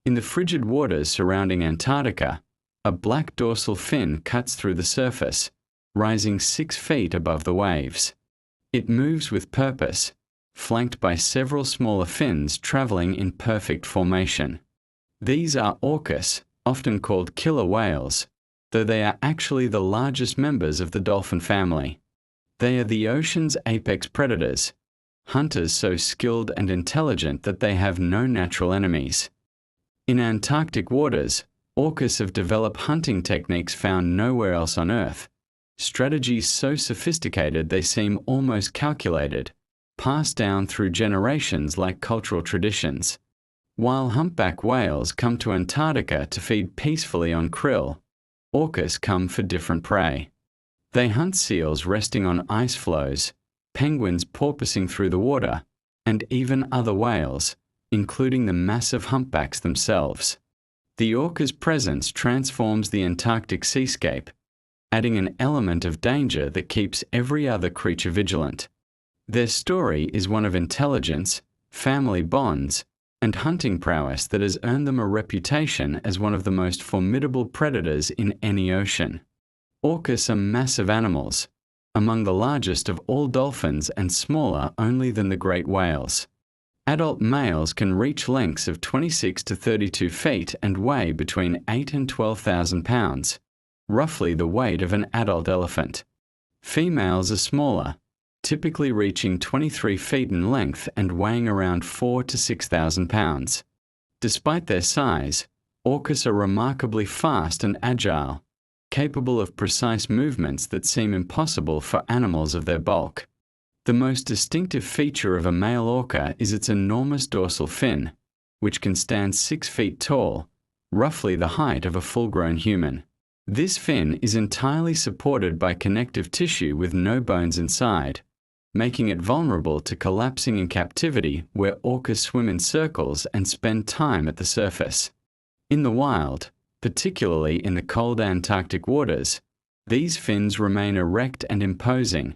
In the frigid waters surrounding Antarctica, a black dorsal fin cuts through the surface, rising 6 feet above the waves. It moves with purpose, flanked by several smaller fins traveling in perfect formation. These are orcas, often called killer whales, though they are actually the largest members of the dolphin family. They are the ocean's apex predators, hunters so skilled and intelligent that they have no natural enemies. In Antarctic waters, orcas have developed hunting techniques found nowhere else on Earth, strategies so sophisticated they seem almost calculated, passed down through generations like cultural traditions. While humpback whales come to Antarctica to feed peacefully on krill, orcas come for different prey. They hunt seals resting on ice floes, penguins porpoising through the water, and even other whales, including the massive humpbacks themselves. The orca's presence transforms the Antarctic seascape, adding an element of danger that keeps every other creature vigilant. Their story is one of intelligence, family bonds, and hunting prowess that has earned them a reputation as one of the most formidable predators in any ocean. Orcas are massive animals, among the largest of all dolphins and smaller only than the great whales. Adult males can reach lengths of 26 to 32 feet and weigh between 8 and 12,000 pounds, roughly the weight of an adult elephant. Females are smaller, typically reaching 23 feet in length and weighing around 4 to 6,000 pounds. Despite their size, orcas are remarkably fast and agile, capable of precise movements that seem impossible for animals of their bulk. The most distinctive feature of a male orca is its enormous dorsal fin, which can stand 6 feet tall, roughly the height of a full-grown human. This fin is entirely supported by connective tissue with no bones inside, making it vulnerable to collapsing in captivity where orcas swim in circles and spend time at the surface. In the wild, particularly in the cold Antarctic waters, these fins remain erect and imposing,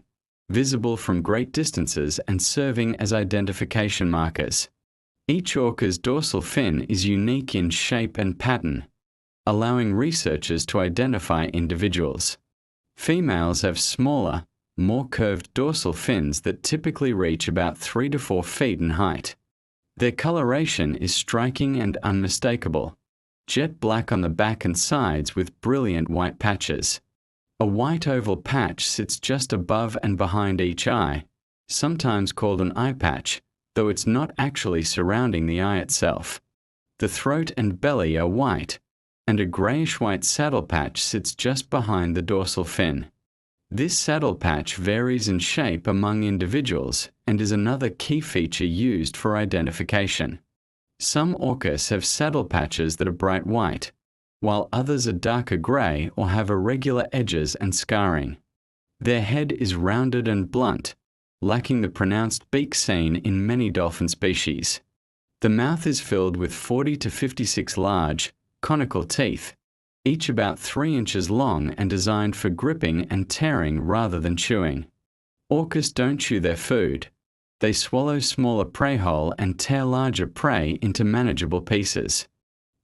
visible from great distances and serving as identification markers. Each orca's dorsal fin is unique in shape and pattern, allowing researchers to identify individuals. Females have smaller, more curved dorsal fins that typically reach about 3 to 4 feet in height. Their coloration is striking and unmistakable, jet black on the back and sides with brilliant white patches. A white oval patch sits just above and behind each eye, sometimes called an eye patch, though it's not actually surrounding the eye itself. The throat and belly are white, and a grayish-white saddle patch sits just behind the dorsal fin. This saddle patch varies in shape among individuals and is another key feature used for identification. Some orcas have saddle patches that are bright white, while others are darker grey or have irregular edges and scarring. Their head is rounded and blunt, lacking the pronounced beak seen in many dolphin species. The mouth is filled with 40 to 56 large, conical teeth, each about 3 inches long and designed for gripping and tearing rather than chewing. Orcas don't chew their food. They swallow smaller prey whole and tear larger prey into manageable pieces.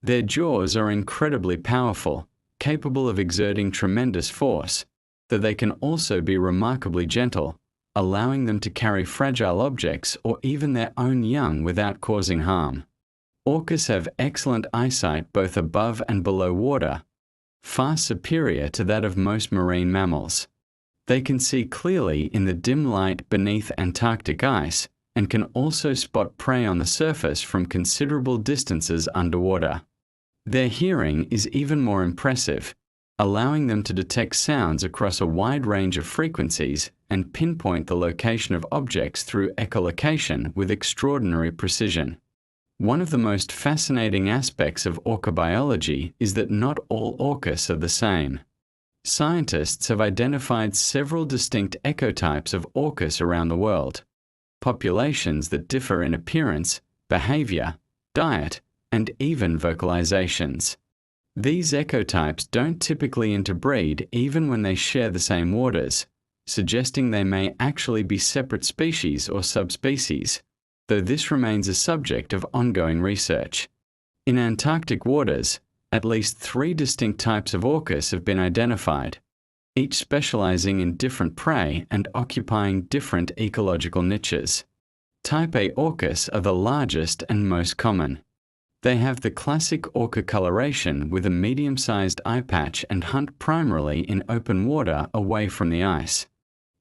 Their jaws are incredibly powerful, capable of exerting tremendous force, though they can also be remarkably gentle, allowing them to carry fragile objects or even their own young without causing harm. Orcas have excellent eyesight both above and below water, far superior to that of most marine mammals. They can see clearly in the dim light beneath Antarctic ice and can also spot prey on the surface from considerable distances underwater. Their hearing is even more impressive, allowing them to detect sounds across a wide range of frequencies and pinpoint the location of objects through echolocation with extraordinary precision. One of the most fascinating aspects of orca biology is that not all orcas are the same. Scientists have identified several distinct ecotypes of orcas around the world, populations that differ in appearance, behavior, diet, and even vocalizations. These ecotypes don't typically interbreed even when they share the same waters, suggesting they may actually be separate species or subspecies, though this remains a subject of ongoing research. In Antarctic waters, at least 3 distinct types of orcas have been identified, each specializing in different prey and occupying different ecological niches. Type A orcas are the largest and most common. They have the classic orca coloration with a medium-sized eye patch and hunt primarily in open water away from the ice.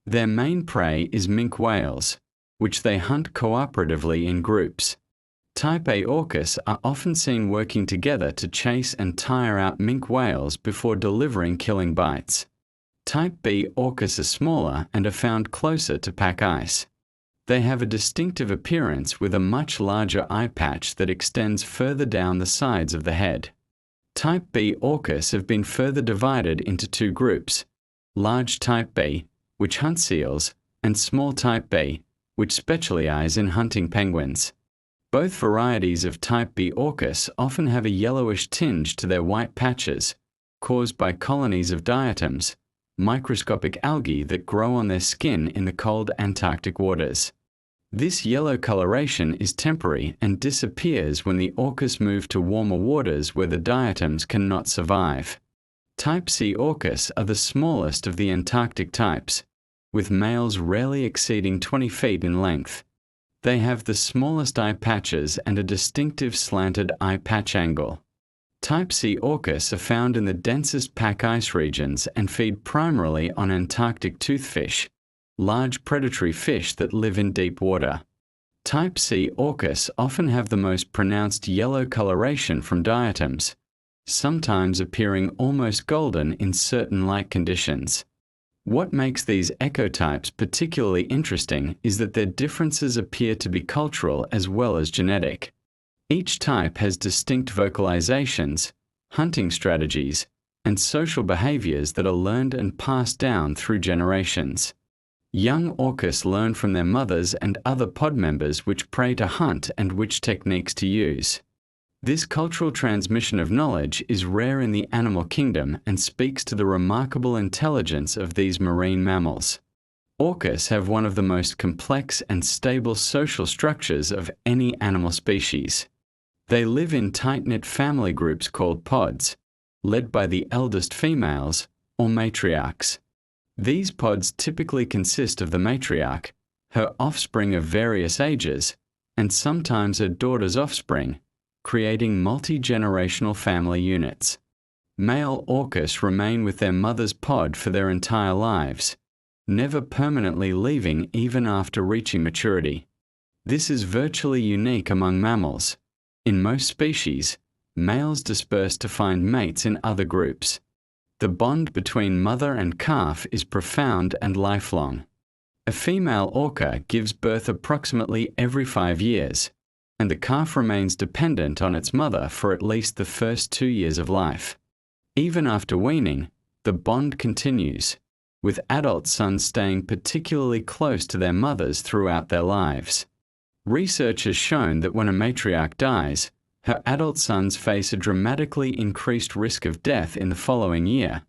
Their main prey is minke whales, which they hunt cooperatively in groups. Type A orcas are often seen working together to chase and tire out minke whales before delivering killing bites. Type B orcas are smaller and are found closer to pack ice. They have a distinctive appearance with a much larger eye patch that extends further down the sides of the head. Type B orcas have been further divided into 2 groups: large type B, which hunt seals, and small type B, which specialize in hunting penguins. Both varieties of type B orcas often have a yellowish tinge to their white patches, caused by colonies of diatoms, microscopic algae that grow on their skin in the cold Antarctic waters. This yellow coloration is temporary and disappears when the orcas move to warmer waters where the diatoms cannot survive. Type C orcas are the smallest of the Antarctic types, with males rarely exceeding 20 feet in length. They have the smallest eye patches and a distinctive slanted eye patch angle. Type C orcas are found in the densest pack ice regions and feed primarily on Antarctic toothfish, large predatory fish that live in deep water. Type C orcas often have the most pronounced yellow coloration from diatoms, sometimes appearing almost golden in certain light conditions. What makes these ecotypes particularly interesting is that their differences appear to be cultural as well as genetic. Each type has distinct vocalizations, hunting strategies, and social behaviors that are learned and passed down through generations. Young orcas learn from their mothers and other pod members which prey to hunt and which techniques to use. This cultural transmission of knowledge is rare in the animal kingdom and speaks to the remarkable intelligence of these marine mammals. Orcas have one of the most complex and stable social structures of any animal species. They live in tight-knit family groups called pods, led by the eldest females, or matriarchs. These pods typically consist of the matriarch, her offspring of various ages, and sometimes her daughter's offspring, creating multi-generational family units. Male orcas remain with their mother's pod for their entire lives, never permanently leaving even after reaching maturity. This is virtually unique among mammals. In most species, males disperse to find mates in other groups. The bond between mother and calf is profound and lifelong. A female orca gives birth approximately every 5 years, and the calf remains dependent on its mother for at least the first 2 years of life. Even after weaning, the bond continues, with adult sons staying particularly close to their mothers throughout their lives. Research has shown that when a matriarch dies, her adult sons face a dramatically increased risk of death in the following year,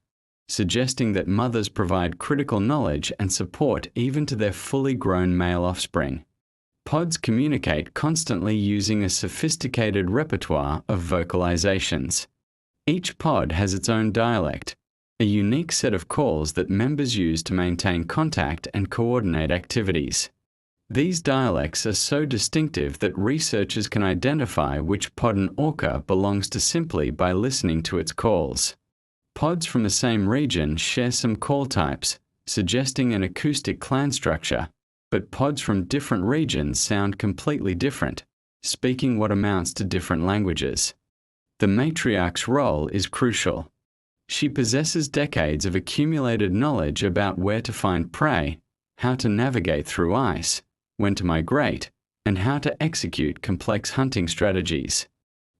suggesting that mothers provide critical knowledge and support even to their fully grown male offspring. Pods communicate constantly using a sophisticated repertoire of vocalizations. Each pod has its own dialect, a unique set of calls that members use to maintain contact and coordinate activities. These dialects are so distinctive that researchers can identify which pod an orca belongs to simply by listening to its calls. Pods from the same region share some call types, suggesting an acoustic clan structure, but pods from different regions sound completely different, speaking what amounts to different languages. The matriarch's role is crucial. She possesses decades of accumulated knowledge about where to find prey, how to navigate through ice, when to migrate, and how to execute complex hunting strategies.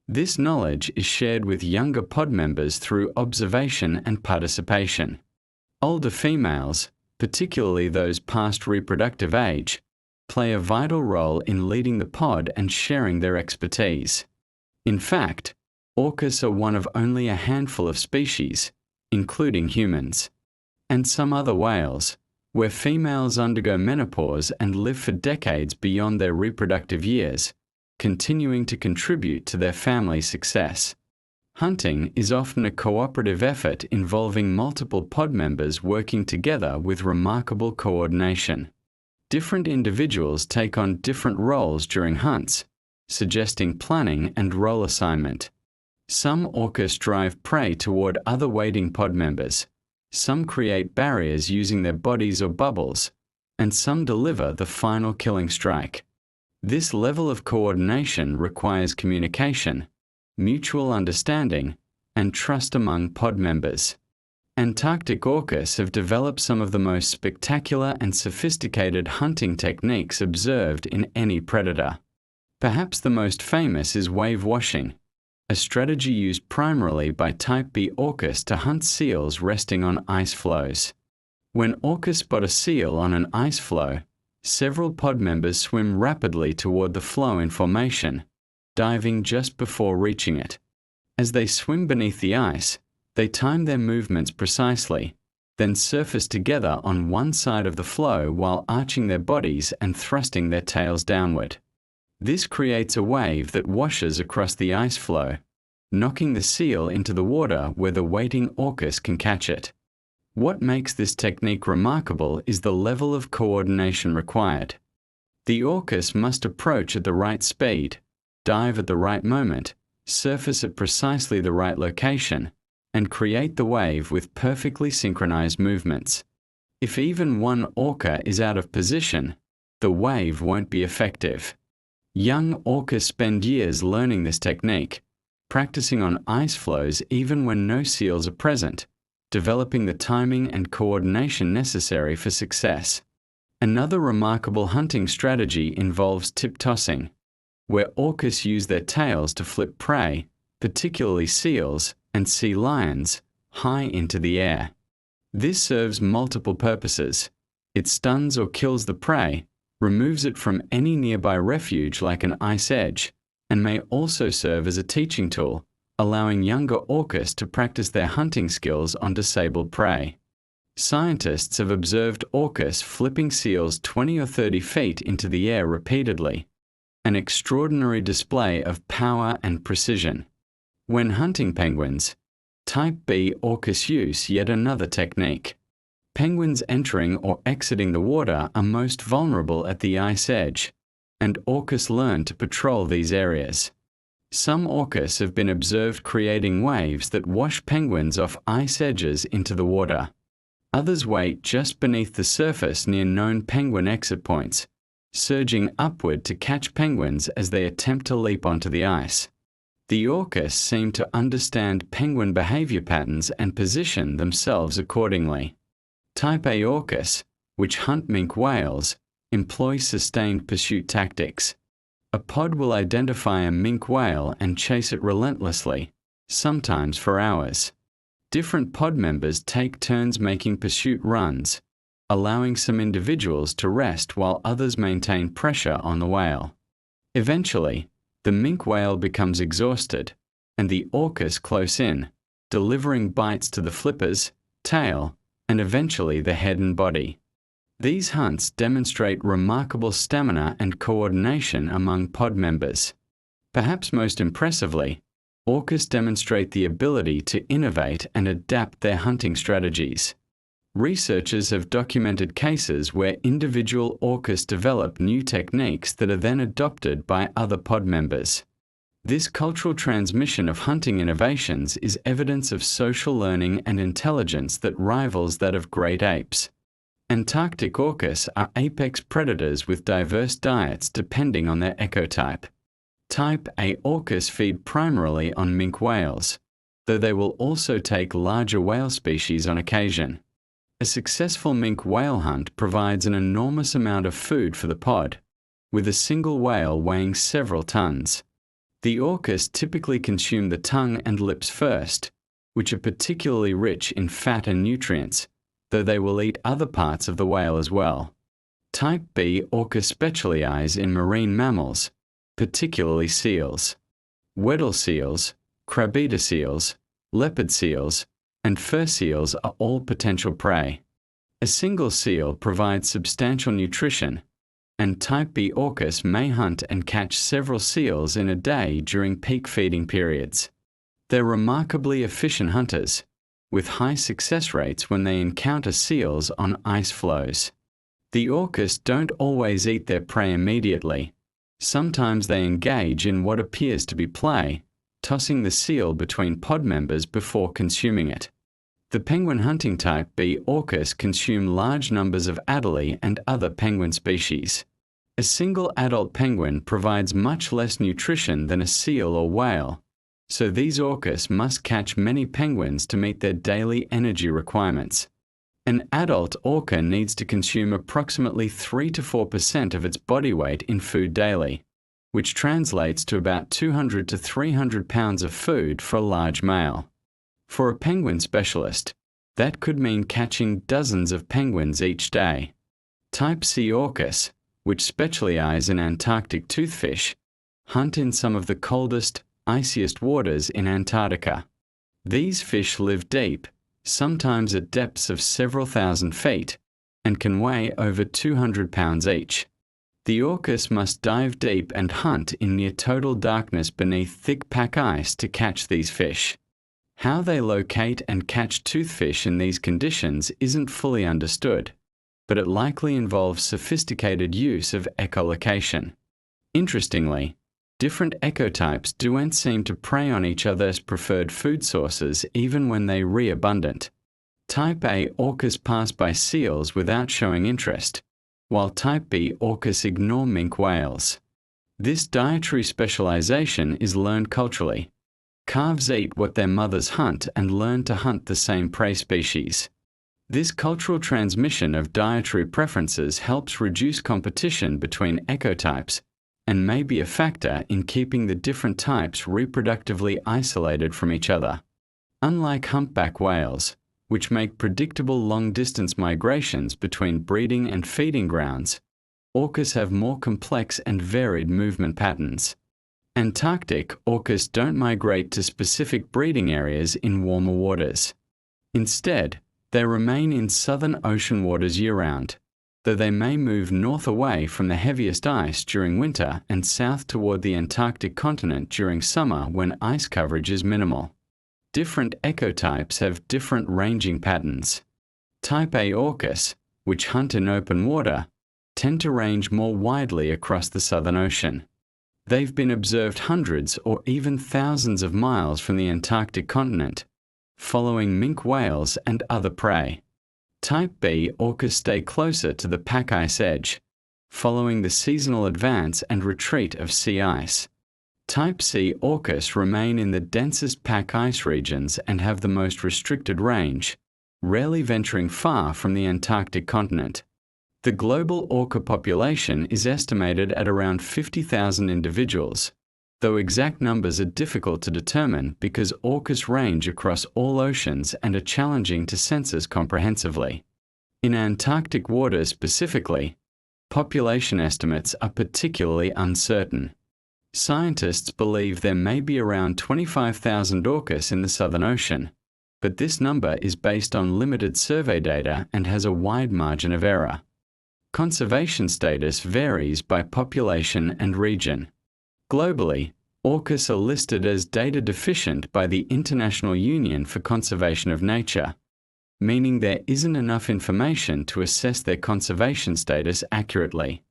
This knowledge is shared with younger pod members through observation and participation. Older females, particularly those past reproductive age, play a vital role in leading the pod and sharing their expertise. In fact, orcas are one of only a handful of species, including humans, and some other whales, where females undergo menopause and live for decades beyond their reproductive years, continuing to contribute to their family success. Hunting is often a cooperative effort involving multiple pod members working together with remarkable coordination. Different individuals take on different roles during hunts, suggesting planning and role assignment. Some orcas drive prey toward other waiting pod members, some create barriers using their bodies or bubbles, and some deliver the final killing strike. This level of coordination requires communication, mutual understanding, and trust among pod members. Antarctic orcas have developed some of the most spectacular and sophisticated hunting techniques observed in any predator. Perhaps the most famous is wave washing, a strategy used primarily by type B orcas to hunt seals resting on ice floes. When orcas spot a seal on an ice floe, several pod members swim rapidly toward the floe in formation, diving just before reaching it. As they swim beneath the ice, they time their movements precisely, then surface together on one side of the floe while arching their bodies and thrusting their tails downward. This creates a wave that washes across the ice floe, knocking the seal into the water where the waiting orcas can catch it. What makes this technique remarkable is the level of coordination required. The orcas must approach at the right speed, dive at the right moment, surface at precisely the right location, and create the wave with perfectly synchronized movements. If even one orca is out of position, the wave won't be effective. Young orcas spend years learning this technique, practicing on ice floes even when no seals are present, developing the timing and coordination necessary for success. Another remarkable hunting strategy involves tip tossing, where orcas use their tails to flip prey, particularly seals and sea lions, high into the air. This serves multiple purposes. It stuns or kills the prey, removes it from any nearby refuge like an ice edge, and may also serve as a teaching tool, allowing younger orcas to practice their hunting skills on disabled prey. Scientists have observed orcas flipping seals 20 or 30 feet into the air repeatedly, an extraordinary display of power and precision. When hunting penguins, type B orcas use yet another technique. Penguins entering or exiting the water are most vulnerable at the ice edge, and orcas learn to patrol these areas. Some orcas have been observed creating waves that wash penguins off ice edges into the water. Others wait just beneath the surface near known penguin exit points, surging upward to catch penguins as they attempt to leap onto the ice. The orcas seem to understand penguin behavior patterns and position themselves accordingly. Type A orcas, which hunt minke whales, employ sustained pursuit tactics. A pod will identify a minke whale and chase it relentlessly, sometimes for hours. Different pod members take turns making pursuit runs, allowing some individuals to rest while others maintain pressure on the whale. Eventually, the minke whale becomes exhausted, and the orcas close in, delivering bites to the flippers, tail, and eventually the head and body. These hunts demonstrate remarkable stamina and coordination among pod members. Perhaps most impressively, orcas demonstrate the ability to innovate and adapt their hunting strategies. Researchers have documented cases where individual orcas develop new techniques that are then adopted by other pod members. This cultural transmission of hunting innovations is evidence of social learning and intelligence that rivals that of great apes. Antarctic orcas are apex predators with diverse diets depending on their ecotype. Type A orcas feed primarily on minke whales, though they will also take larger whale species on occasion. A successful minke whale hunt provides an enormous amount of food for the pod, with a single whale weighing several tons. The orcas typically consume the tongue and lips first, which are particularly rich in fat and nutrients, though they will eat other parts of the whale as well. Type B orcas specialize in marine mammals, particularly seals. Weddell seals, crab-eater seals, leopard seals, and fur seals are all potential prey. A single seal provides substantial nutrition, and Type B orcas may hunt and catch several seals in a day during peak feeding periods. They're remarkably efficient hunters, with high success rates when they encounter seals on ice floes. The orcas don't always eat their prey immediately. Sometimes they engage in what appears to be play, tossing the seal between pod members before consuming it. The penguin hunting Type B orcas consume large numbers of adelie and other penguin species. A single adult penguin provides much less nutrition than a seal or whale, so these orcas must catch many penguins to meet their daily energy requirements. An adult orca needs to consume approximately 3 to 4% of its body weight in food daily, which translates to about 200 to 300 pounds of food for a large male. For a penguin specialist, that could mean catching dozens of penguins each day. Type C orcas, which specialize in Antarctic toothfish, hunt in some of the coldest, iciest waters in Antarctica. These fish live deep, sometimes at depths of several thousand feet, and can weigh over 200 pounds each. The orcas must dive deep and hunt in near total darkness beneath thick pack ice to catch these fish. How they locate and catch toothfish in these conditions isn't fully understood, but it likely involves sophisticated use of echolocation. Interestingly, different ecotypes don't seem to prey on each other's preferred food sources even when they're abundant. Type A orcas pass by seals without showing interest, while Type B orcas ignore minke whales. This dietary specialization is learned culturally. Calves eat what their mothers hunt and learn to hunt the same prey species. This cultural transmission of dietary preferences helps reduce competition between ecotypes and may be a factor in keeping the different types reproductively isolated from each other. Unlike humpback whales, which make predictable long-distance migrations between breeding and feeding grounds, orcas have more complex and varied movement patterns. Antarctic orcas don't migrate to specific breeding areas in warmer waters. Instead, they remain in southern ocean waters year-round, though they may move north away from the heaviest ice during winter and south toward the Antarctic continent during summer when ice coverage is minimal. Different ecotypes have different ranging patterns. Type A orcas, which hunt in open water, tend to range more widely across the Southern Ocean. They've been observed hundreds or even thousands of miles from the Antarctic continent, following minke whales and other prey. Type B orcas stay closer to the pack ice edge, following the seasonal advance and retreat of sea ice. Type C orcas remain in the densest pack ice regions and have the most restricted range, rarely venturing far from the Antarctic continent. The global orca population is estimated at around 50,000 individuals, though exact numbers are difficult to determine because orcas range across all oceans and are challenging to census comprehensively. In Antarctic waters specifically, population estimates are particularly uncertain. Scientists believe there may be around 25,000 orcas in the Southern Ocean, but this number is based on limited survey data and has a wide margin of error. Conservation status varies by population and region. Globally, orcas are listed as data deficient by the International Union for Conservation of Nature, meaning there isn't enough information to assess their conservation status accurately.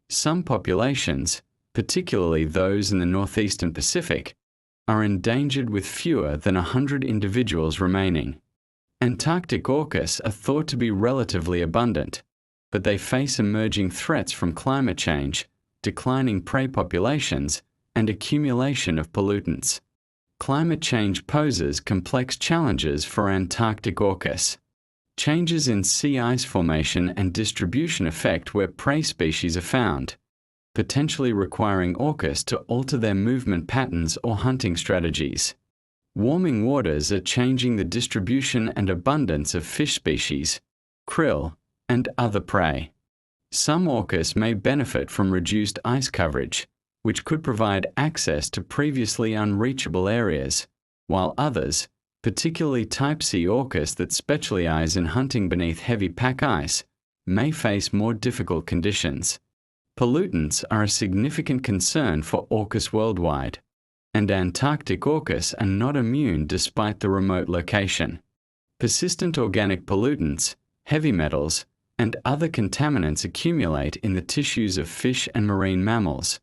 Some populations, particularly those in the northeastern Pacific, are endangered with fewer than 100 individuals remaining. Antarctic orcas are thought to be relatively abundant, but they face emerging threats from climate change, declining prey populations, and accumulation of pollutants. Climate change poses complex challenges for Antarctic orcas. Changes in sea ice formation and distribution affect where prey species are found, potentially requiring orcas to alter their movement patterns or hunting strategies. Warming waters are changing the distribution and abundance of fish species, krill, and other prey. Some orcas may benefit from reduced ice coverage, which could provide access to previously unreachable areas, while others, particularly Type C orcas that specialize in hunting beneath heavy pack ice, may face more difficult conditions. Pollutants are a significant concern for orcas worldwide, and Antarctic orcas are not immune despite the remote location. Persistent organic pollutants, heavy metals, and other contaminants accumulate in the tissues of fish and marine mammals,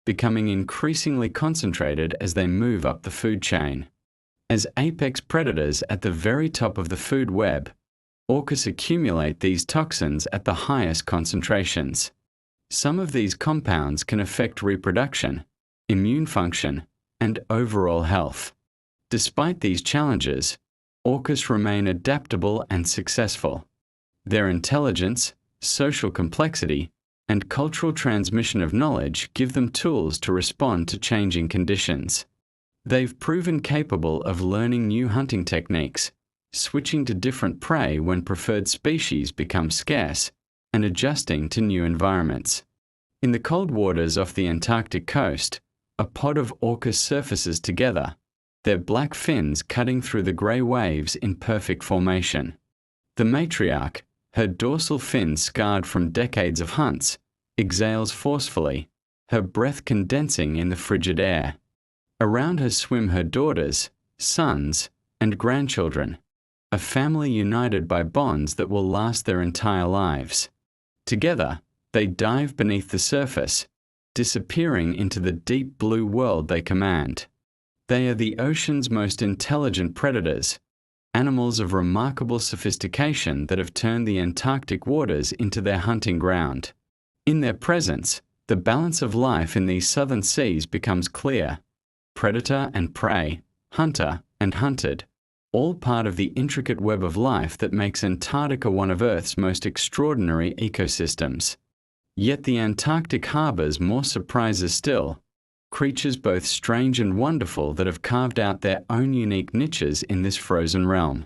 becoming increasingly concentrated as they move up the food chain. As apex predators at the very top of the food web, orcas accumulate these toxins at the highest concentrations. Some of these compounds can affect reproduction, immune function, and overall health. Despite these challenges, orcas remain adaptable and successful. Their intelligence, social complexity, and cultural transmission of knowledge give them tools to respond to changing conditions. They've proven capable of learning new hunting techniques, switching to different prey when preferred species become scarce, and adjusting to new environments. In the cold waters off the Antarctic coast, a pod of orcas surfaces together, their black fins cutting through the grey waves in perfect formation. The matriarch, her dorsal fin scarred from decades of hunts, exhales forcefully, her breath condensing in the frigid air. Around her swim her daughters, sons, and grandchildren, a family united by bonds that will last their entire lives. Together, they dive beneath the surface, disappearing into the deep blue world they command. They are the ocean's most intelligent predators, animals of remarkable sophistication that have turned the Antarctic waters into their hunting ground. In their presence, the balance of life in these southern seas becomes clear. Predator and prey, hunter and hunted, all part of the intricate web of life that makes Antarctica one of Earth's most extraordinary ecosystems. Yet the Antarctic harbours more surprises still, creatures both strange and wonderful that have carved out their own unique niches in this frozen realm.